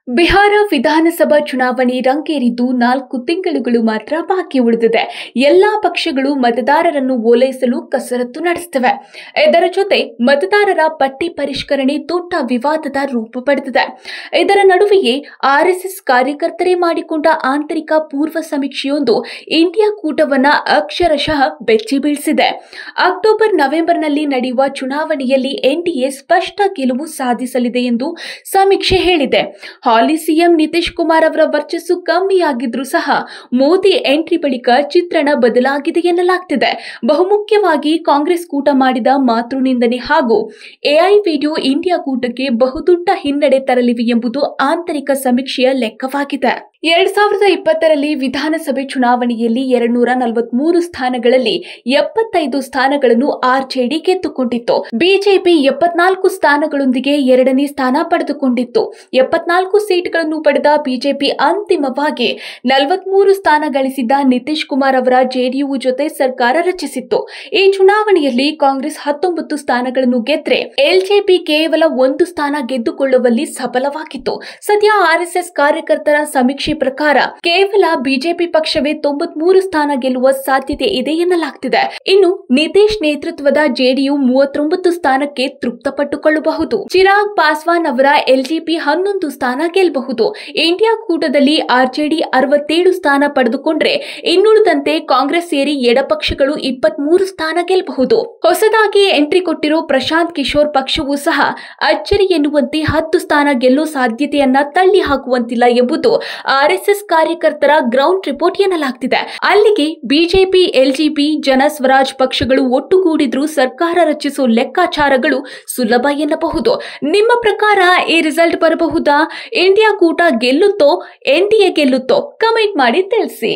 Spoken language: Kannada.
ಬಿಹಾರ ವಿಧಾನಸಭಾ ಚುನಾವಣೆ ರಂಗೇರಿದ್ದು 4 ತಿಂಗಳುಗಳು ಮಾತ್ರ ಬಾಕಿ ಉಳಿದಿದೆ. ಎಲ್ಲಾ ಪಕ್ಷಗಳು ಮತದಾರರನ್ನು ಓಲೈಸಲು ಕಸರತ್ತು ನಡೆಸುತ್ತಿವೆ. ಇದರ ಜೊತೆ ಮತದಾರರ ಪಟ್ಟಿ ಪರಿಷ್ಕರಣೆ ದೊಡ್ಡ ವಿವಾದದ ರೂಪ ಪಡೆದಿದೆ. ಇದರ ನಡುವೆಯೇ ಆರ್ಎಸ್ಎಸ್ ಕಾರ್ಯಕರ್ತರೇ ಮಾಡಿಕೊಂಡ ಆಂತರಿಕ ಪೂರ್ವ ಸಮೀಕ್ಷೆಯೊಂದು ಇಂಡಿಯಾ ಕೂಟವನ್ನ ಅಕ್ಷರಶಃ ಬೆಚ್ಚಿ ಬೀಳಿಸಿದೆ. ಅಕ್ಟೋಬರ್-ನವೆಂಬರ್ನಲ್ಲಿ ನಡೆಯುವ ಚುನಾವಣೆಯಲ್ಲಿ ಎನ್ಡಿಎ ಸ್ಪಷ್ಟ ಗೆಲುವು ಸಾಧಿಸಲಿದೆ ಎಂದು ಸಮೀಕ್ಷೆ ಹೇಳಿದೆ. ಹಾಲಿ ಸಿಎಂ ನಿತೀಶ್ ಕುಮಾರ್ ಅವರ ವರ್ಚಸ್ಸು ಕಮ್ಮಿಯಾಗಿದ್ರೂ ಸಹ ಮೋದಿ ಎಂಟ್ರಿ ಬಳಿಕ ಚಿತ್ರಣ ಬದಲಾಗಿದೆ ಎನ್ನಲಾಗ್ತಿದೆ. ಬಹುಮುಖ್ಯವಾಗಿ ಕಾಂಗ್ರೆಸ್ ಕೂಟ ಮಾಡಿದ ಮಾತೃ ನಿಂದನೆ ಹಾಗೂ ಎಐ ವಿಡಿಯೋ ಇಂಡಿಯಾ ಕೂಟಕ್ಕೆ ಬಹುದೊಡ್ಡ ಹಿನ್ನಡೆ ತರಲಿವೆ ಎಂಬುದು ಆಂತರಿಕ ಸಮೀಕ್ಷೆಯ ಲೆಕ್ಕವಾಗಿದೆ. 2020ರಲ್ಲಿ ವಿಧಾನಸಭೆ ಚುನಾವಣೆಯಲ್ಲಿ 243 ಸ್ಥಾನಗಳಲ್ಲಿ 75 ಸ್ಥಾನಗಳನ್ನು ಆರ್ಜೆಡಿ ಗೆದ್ದುಕೊಂಡಿತ್ತು. ಬಿಜೆಪಿ 74 ಸ್ಥಾನಗಳೊಂದಿಗೆ ಎರಡನೇ ಸ್ಥಾನ ಪಡೆದುಕೊಂಡಿತ್ತು. 74 ಸೀಟ್ಗಳನ್ನು ಪಡೆದ ಬಿಜೆಪಿ ಅಂತಿಮವಾಗಿ 43 ಸ್ಥಾನ ಗಳಿಸಿದ್ದ ನಿತೀಶ್ ಕುಮಾರ್ ಅವರ ಜೆಡಿಯು ಜೊತೆ ಸರ್ಕಾರ ರಚಿಸಿತ್ತು. ಈ ಚುನಾವಣೆಯಲ್ಲಿ ಕಾಂಗ್ರೆಸ್ 19 ಸ್ಥಾನಗಳನ್ನು ಗೆದ್ರೆ ಎಲ್ಜೆಪಿ ಕೇವಲ 1 ಸ್ಥಾನ ಗೆದ್ದುಕೊಳ್ಳುವಲ್ಲಿ ಸಫಲವಾಗಿತ್ತು. ಸದ್ಯ ಆರ್ಎಸ್ಎಸ್ ಕಾರ್ಯಕರ್ತರ ಸಮೀಕ್ಷೆ ಪ್ರಕಾರ ಕೇವಲ ಬಿಜೆಪಿ ಪಕ್ಷವೇ 93 ಸ್ಥಾನ ಗೆಲ್ಲುವ ಸಾಧ್ಯತೆ ಇದೆ ಎನ್ನಲಾಗ್ತಿದೆ. ಇನ್ನು ನಿತೀಶ್ ನೇತೃತ್ವದ ಜೆಡಿಯು 39 ಸ್ಥಾನಕ್ಕೆ ತೃಪ್ತಪಟ್ಟುಕೊಳ್ಳಬಹುದು. ಚಿರಾಗ್ ಪಾಸ್ವಾನ್ ಅವರ ಎಲ್ಜೆಪಿ 11 ಸ್ಥಾನ ಗೆಲ್ಲಬಹುದು. ಇಂಡಿಯಾ ಕೂಟದಲ್ಲಿ ಆರ್ಜೆಡಿ 67 ಸ್ಥಾನ ಪಡೆದುಕೊಂಡ್ರೆ ಇನ್ನುಳಿದಂತೆ ಕಾಂಗ್ರೆಸ್ ಸೇರಿ ಎಡಪಕ್ಷಗಳು 23 ಸ್ಥಾನ ಗೆಲ್ಲಬಹುದು. ಹೊಸದಾಗಿ ಎಂಟ್ರಿ ಕೊಟ್ಟಿರೋ ಪ್ರಶಾಂತ್ ಕಿಶೋರ್ ಪಕ್ಷವೂ ಸಹ ಅಚ್ಚರಿ ಎನ್ನುವಂತೆ 10 ಸ್ಥಾನ ಗೆಲ್ಲೋ ಸಾಧ್ಯತೆಯನ್ನ ತಳ್ಳಿ ಹಾಕುವಂತಿಲ್ಲ ಎಂಬುದು ಆರ್ಎಸ್ಎಸ್ ಕಾರ್ಯಕರ್ತರ ಗ್ರೌಂಡ್ ರಿಪೋರ್ಟ್ ಎನ್ನಲಾಗ್ತಿದೆ. ಅಲ್ಲಿಗೆ ಬಿಜೆಪಿ, ಎಲ್ಜೆಪಿ, ಜನ ಸ್ವರಾಜ್ ಪಕ್ಷಗಳು ಒಟ್ಟುಗೂಡಿದ್ರೂ ಸರ್ಕಾರ ರಚಿಸೋ ಲೆಕ್ಕಾಚಾರಗಳು ಸುಲಭ ಎನ್ನಬಹುದು. ನಿಮ್ಮ ಪ್ರಕಾರ ಈ ರಿಸಲ್ಟ್ ಬರಬಹುದಾ? ಇಂಡಿಯಾ ಕೂಟ ಗೆಲ್ಲುತ್ತೋ, ಎನ್ಡಿಎ ಗೆಲ್ಲುತ್ತೋ? ಕಮೆಂಟ್ ಮಾಡಿ ತಿಳಿಸಿ.